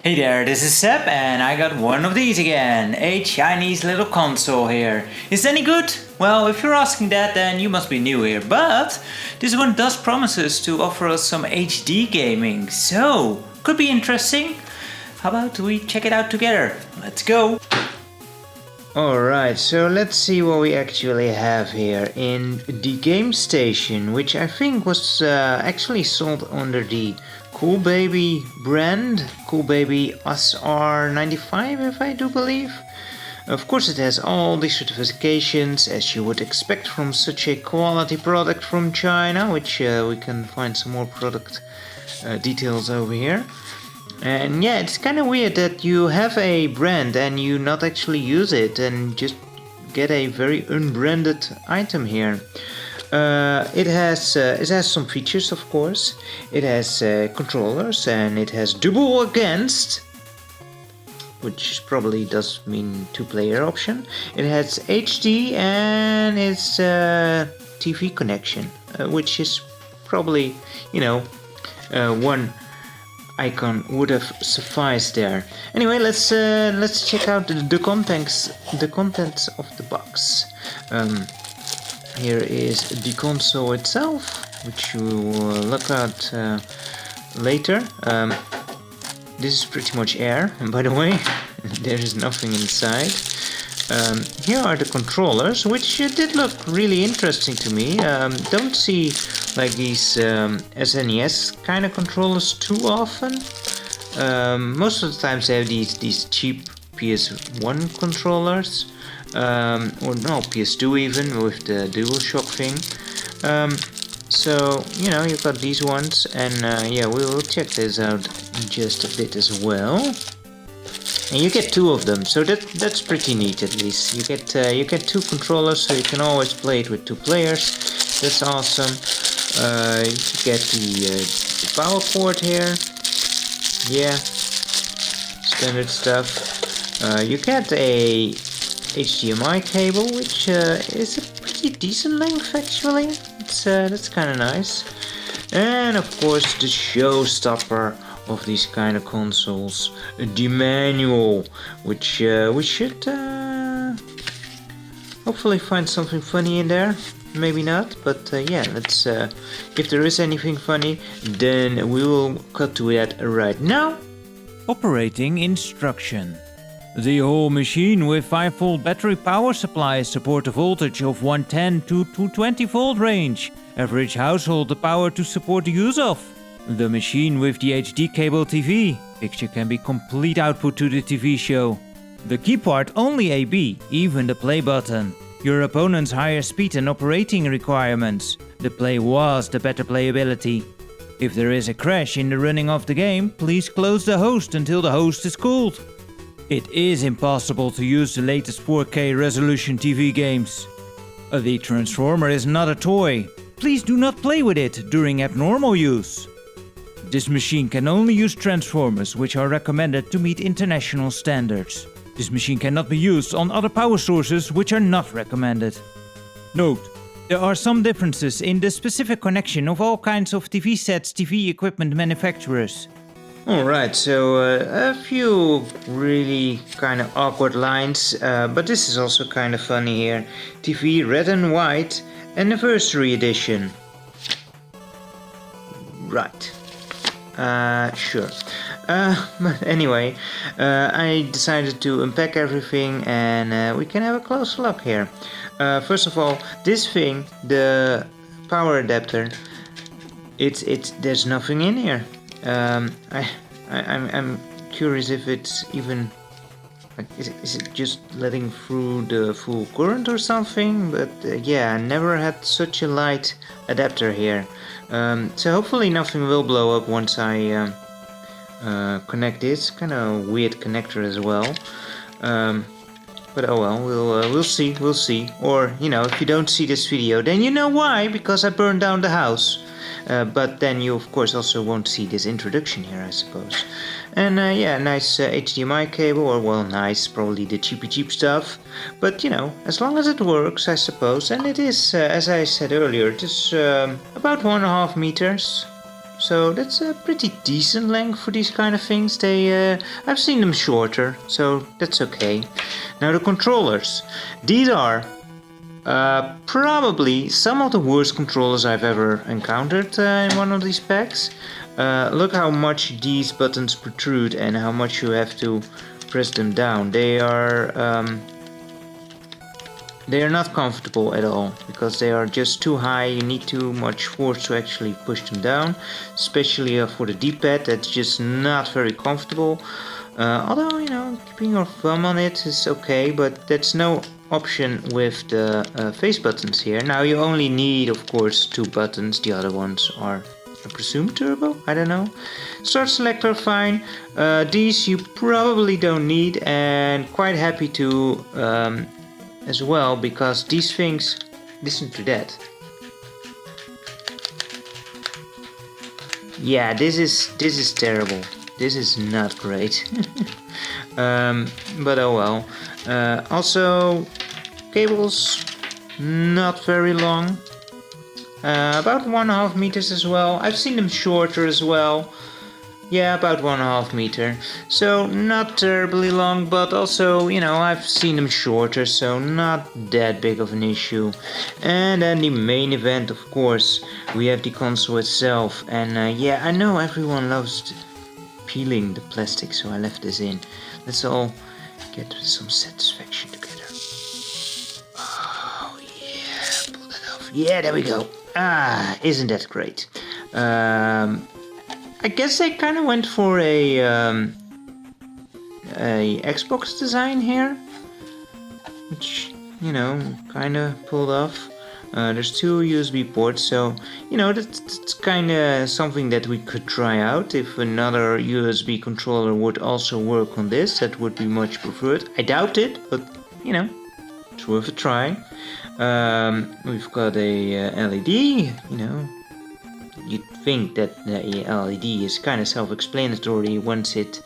Hey there, this is Seb and I got one of these again, a Chinese little console here. Is it any good? Well, if you're asking that, then you must be new here, but this one does promises to offer us some HD gaming, so could be interesting. How about we check it out together? Let's go! Alright, so let's see what we actually have here in the game station, which I think was actually sold under the Coolbaby brand, Coolbaby RS-95 if I do believe. Of course it has all the certifications as you would expect from such a quality product from China, which we can find some more product details over here. And yeah, it's kind of weird that you have a brand and you not actually use it and just get a very unbranded item here. It has some features, of course. It has controllers and it has double against, which probably does mean two-player option. It has HD and it's TV connection, which is probably, you know, one icon would have sufficed there. Anyway, let's check out the contents of the box. Here is the console itself, which you will look at later. This is pretty much air, and by the way, there is nothing inside. Here are the controllers, which did look really interesting to me. Don't see like these SNES kind of controllers too often. Most of the times they have these cheap PS1 controllers, or no, PS2 even, with the DualShock thing. So, you know, you've got these ones, and yeah, we will check this out in just a bit as well. And you get two of them, so that's pretty neat. At least you get two controllers, so you can always play it with two players. That's awesome. You get the power cord here. Yeah, standard stuff. You get a HDMI cable, which is a pretty decent length actually. That's kind of nice. And of course the showstopper of these kind of consoles, the manual, which we should hopefully find something funny in there. Maybe not, but yeah, let's if there is anything funny, then we will cut to that right now. Operating instruction. The whole machine with 5-volt battery power supply support a voltage of 110 to 220 volt range. Average household the power to support the use of. The machine with the HD cable TV. Picture can be complete output to the TV show. The key part only AB, even the play button. Your opponent's higher speed and operating requirements. The play was the better playability. If there is a crash in the running of the game, please close the host until the host is cooled. It is impossible to use the latest 4K resolution TV games. The transformer is not a toy. Please do not play with it during abnormal use. This machine can only use transformers which are recommended to meet international standards. This machine cannot be used on other power sources which are not recommended. Note: there are some differences in the specific connection of all kinds of TV sets, TV equipment manufacturers. Alright, so a few really kind of awkward lines, but this is also kind of funny here. TV red and white, anniversary edition. Right. Sure. But anyway, I decided to unpack everything and we can have a close look here. First of all, this thing, the power adapter, there's nothing in here. I'm curious if it's even like, is it just letting through the full current or something? But yeah, I never had such a light adapter here. So hopefully nothing will blow up once I connect this. Kind of weird connector as well. But oh well, we'll see. Or, you know, if you don't see this video, then you know why, because I burned down the house. But then you of course also won't see this introduction here, I suppose. And yeah, nice HDMI cable, or well, nice, probably the cheap stuff. But you know, as long as it works, I suppose. And it is, as I said earlier, it is about 1.5 meters. So that's a pretty decent length for these kind of things. I've seen them shorter, so that's okay. Now the controllers. These are probably some of the worst controllers I've ever encountered in one of these packs. Look how much these buttons protrude and how much you have to press them down. They are not comfortable at all because they are just too high. You need too much force to actually push them down, especially for the D-pad. That's just not very comfortable. Although, you know, keeping your thumb on it is okay, but that's no option with the face buttons here. Now you only need, of course, 2 buttons. The other ones are, I presume, turbo? I don't know. Start selector, fine. These you probably don't need, and quite happy to as well, because these things, listen to that. Yeah, this is terrible. This is not great. But oh well. Also, cables not very long. About 1.5 meters as well. I've seen them shorter as well. Yeah, about 1.5 meter. So not terribly long, but also, you know, I've seen them shorter, so not that big of an issue. And then the main event, of course, we have the console itself. And yeah, I know everyone loves peeling the plastic, so I left this in. Let's all get some satisfaction together. Oh yeah, pull that off. Yeah, there we go. Ah, isn't that great? I guess they kind of went for a Xbox design here, which, you know, kind of pulled off. There's 2 USB ports, so, you know, that's kind of something that we could try out. If another USB controller would also work on this, that would be much preferred. I doubt it, but, you know, it's worth a try. We've got a LED, you know. You'd think that the LED is kind of self-explanatory once it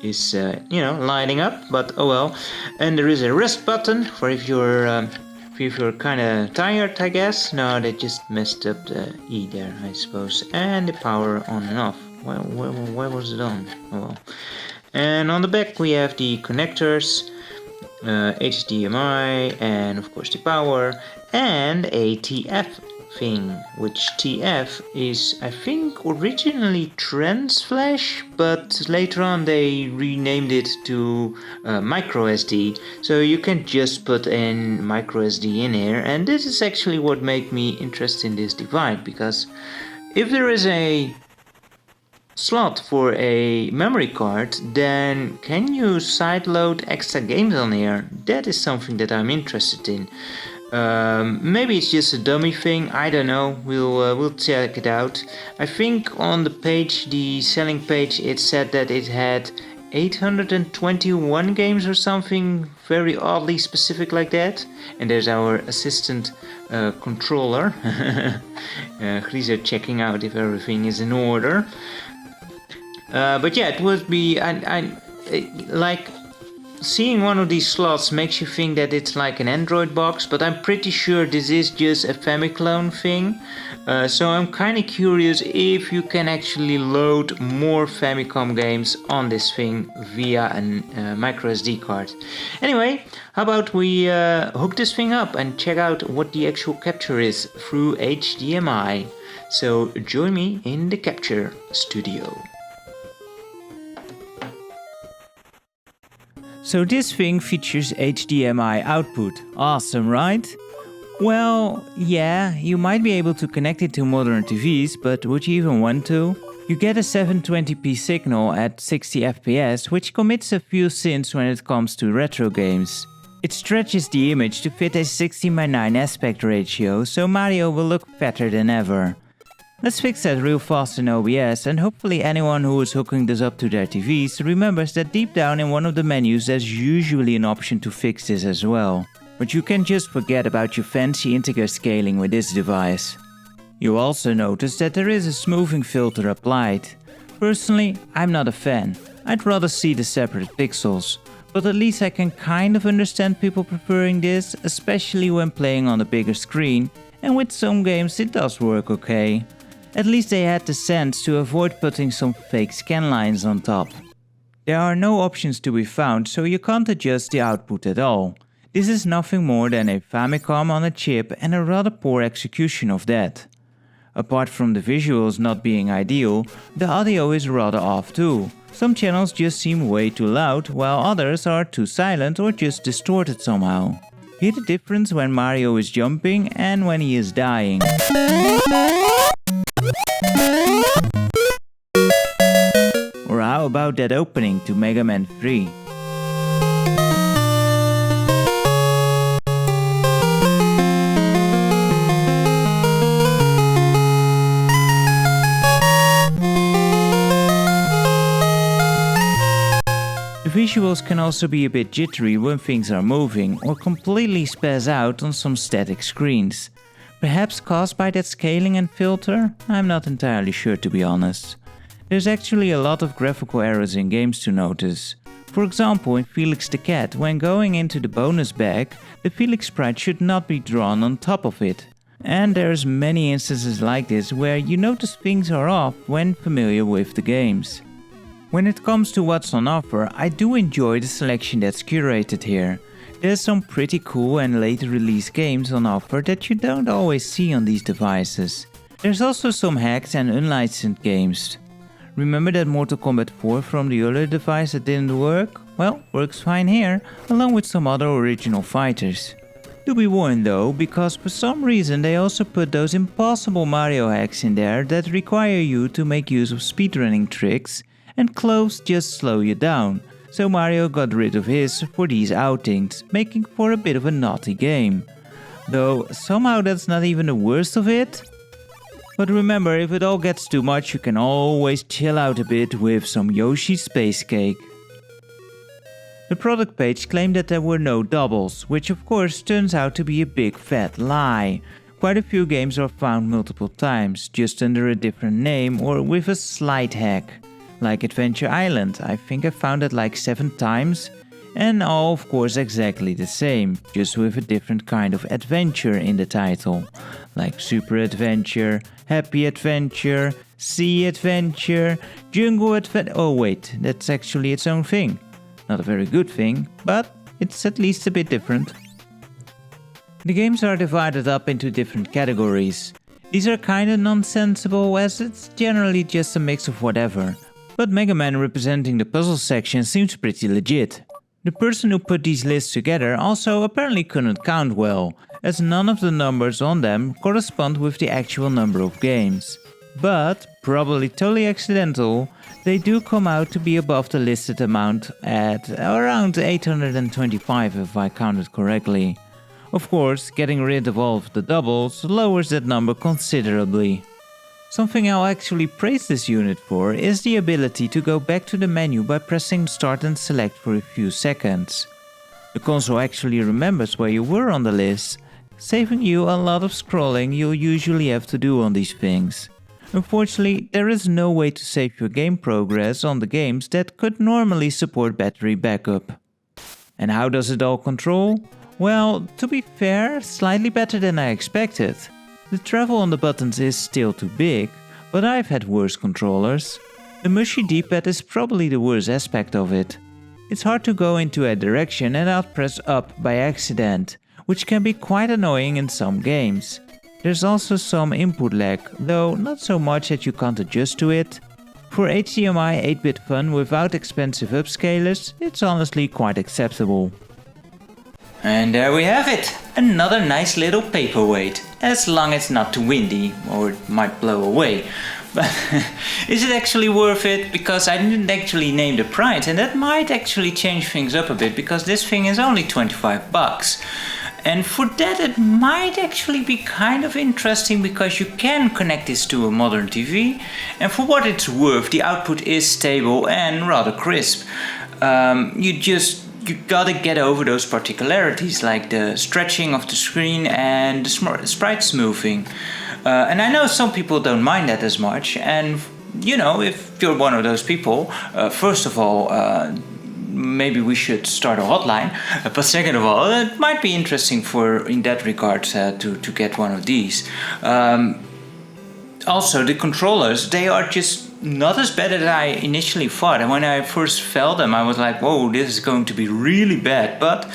is, you know, lighting up, but oh well. And there is a rest button for if you're kind of tired, I guess. No, they just messed up the E there, I suppose. And the power on and off. Well, why was it on? Oh well. And on the back we have the connectors, HDMI, and of course the power, and a TF thing, which TF is, I think, originally Trans Flash, but later on they renamed it to MicroSD, so you can just put in MicroSD in here. And this is actually what made me interested in this device, because if there is a slot for a memory card, then can you sideload extra games on here? That is something that I'm interested in. Maybe it's just a dummy thing, I don't know, we'll check it out. I think on the page, the selling page, it said that it had 821 games or something very oddly specific like that. And there's our assistant controller, Griezo, checking out if everything is in order. But yeah, it would be, like, seeing one of these slots makes you think that it's like an Android box, but I'm pretty sure this is just a Famiclone thing. So I'm kind of curious if you can actually load more Famicom games on this thing via a microSD card. Anyway, how about we hook this thing up and check out what the actual capture is through HDMI. So join me in the capture studio. So this thing features HDMI output. Awesome, right? Well, yeah, you might be able to connect it to modern TVs, but would you even want to? You get a 720p signal at 60 FPS, which commits a few sins when it comes to retro games. It stretches the image to fit a 16:9 aspect ratio, so Mario will look fatter than ever. Let's fix that real fast in OBS, and hopefully anyone who is hooking this up to their TVs remembers that deep down in one of the menus there's usually an option to fix this as well. But you can just forget about your fancy integer scaling with this device. You'll also notice that there is a smoothing filter applied. Personally, I'm not a fan. I'd rather see the separate pixels. But at least I can kind of understand people preferring this, especially when playing on a bigger screen, and with some games it does work okay. At least they had the sense to avoid putting some fake scan lines on top. There are no options to be found, so you can't adjust the output at all. This is nothing more than a Famicom on a chip and a rather poor execution of that. Apart from the visuals not being ideal, the audio is rather off too. Some channels just seem way too loud, while others are too silent or just distorted somehow. Hear the difference when Mario is jumping and when he is dying. Or how about that opening to Mega Man 3? The visuals can also be a bit jittery when things are moving or completely spaz out on some static screens. Perhaps caused by that scaling and filter? I'm not entirely sure, to be honest. There's actually a lot of graphical errors in games to notice. For example, in Felix the Cat, when going into the bonus bag, the Felix sprite should not be drawn on top of it. And there's many instances like this where you notice things are off when familiar with the games. When it comes to what's on offer, I do enjoy the selection that's curated here. There's some pretty cool and later release games on offer that you don't always see on these devices. There's also some hacked and unlicensed games. Remember that Mortal Kombat 4 from the earlier device that didn't work? Well, works fine here, along with some other original fighters. Do be warned though, because for some reason they also put those impossible Mario hacks in there that require you to make use of speedrunning tricks, and clothes just slow you down, so Mario got rid of his for these outings, making for a bit of a naughty game. Though somehow that's not even the worst of it. But remember, if it all gets too much, you can always chill out a bit with some Yoshi's Space Cake. The product page claimed that there were no doubles, which of course turns out to be a big fat lie. Quite a few games are found multiple times, just under a different name or with a slight hack. Like Adventure Island, I think I found it like 7 times, and all of course exactly the same, just with a different kind of adventure in the title. Like Super Adventure, Happy Adventure, Sea Adventure, Jungle Adventure. Oh wait, that's actually its own thing. Not a very good thing, but it's at least a bit different. The games are divided up into different categories. These are kinda nonsensical as it's generally just a mix of whatever. But Mega Man representing the puzzle section seems pretty legit. The person who put these lists together also apparently couldn't count well, as none of the numbers on them correspond with the actual number of games. But, probably totally accidental, they do come out to be above the listed amount at around 825 if I counted correctly. Of course, getting rid of all of the doubles lowers that number considerably. Something I'll actually praise this unit for is the ability to go back to the menu by pressing start and select for a few seconds. The console actually remembers where you were on the list, saving you a lot of scrolling you'll usually have to do on these things. Unfortunately, there is no way to save your game progress on the games that could normally support battery backup. And how does it all control? Well, to be fair, slightly better than I expected. The travel on the buttons is still too big, but I've had worse controllers. The mushy D-pad is probably the worst aspect of it. It's hard to go into a direction and not press up by accident, which can be quite annoying in some games. There's also some input lag, though not so much that you can't adjust to it. For HDMI 8-bit fun without expensive upscalers, it's honestly quite acceptable. And there we have it, another nice little paperweight, as long as it's not too windy, or it might blow away. But is it actually worth it? Because I didn't actually name the price, and that might actually change things up a bit, because this thing is only 25 bucks. And for that it might actually be kind of interesting, because you can connect this to a modern TV, and for what it's worth, the output is stable and rather crisp. You gotta get over those particularities, like the stretching of the screen and the sprite smoothing. And I know some people don't mind that as much, and you know, if you're one of those people, first of all, maybe we should start a hotline, but second of all, it might be interesting in that regard to get one of these. also the controllers, they are just not as bad as I initially thought. And when I first felt them, I was like, whoa, this is going to be really bad. But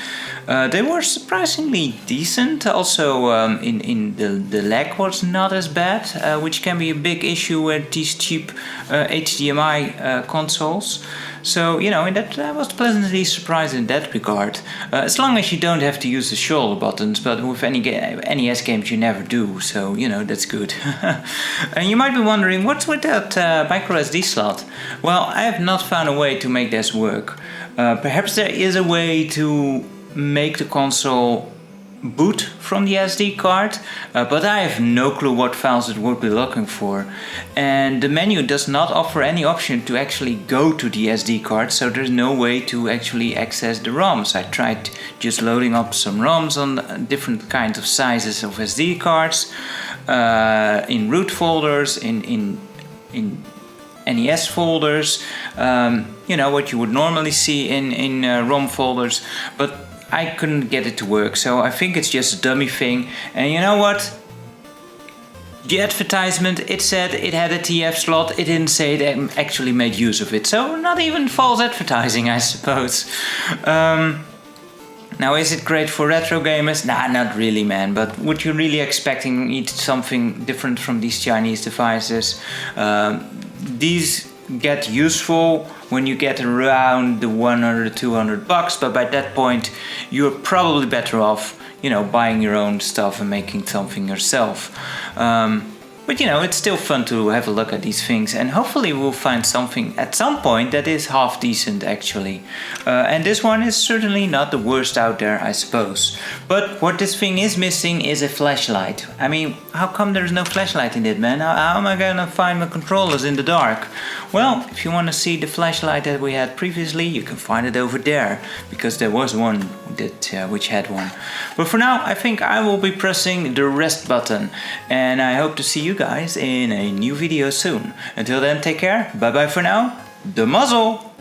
they were surprisingly decent. Also, in the lag was not as bad, which can be a big issue with these cheap HDMI consoles. So, you know, I was pleasantly surprised in that regard. As long as you don't have to use the shoulder buttons, but with any NES games you never do, so, you know, that's good. And you might be wondering, what's with that microSD slot? Well, I have not found a way to make this work. Perhaps there is a way to make the console boot from the SD card, but I have no clue what files it would be looking for. And the menu does not offer any option to actually go to the SD card, so there's no way to actually access the ROMs. I tried just loading up some ROMs on different kinds of sizes of SD cards, in root folders, in NES folders, you know, what you would normally see in ROM folders, but I couldn't get it to work, so I think it's just a dummy thing. And you know what? The advertisement, it said it had a TF slot, it didn't say it actually made use of it, so not even false advertising, I suppose. Now, is it great for retro gamers? Nah, not really, man, but would you really expecting something different from these Chinese devices? These get useful when you get around the 100 or 200 bucks, but by that point you're probably better off, you know, buying your own stuff and making something yourself. But you know, it's still fun to have a look at these things, and hopefully we'll find something at some point that is half decent actually. And this one is certainly not the worst out there, I suppose. But what this thing is missing is a flashlight. I mean, how come there's no flashlight in it, man? How am I gonna find my controllers in the dark? Well, if you want to see the flashlight that we had previously, you can find it over there, because there was one that which had one. But for now, I think I will be pressing the rest button, and I hope to see you guys in a new video soon. Until then, take care, bye bye for now, the muzzle!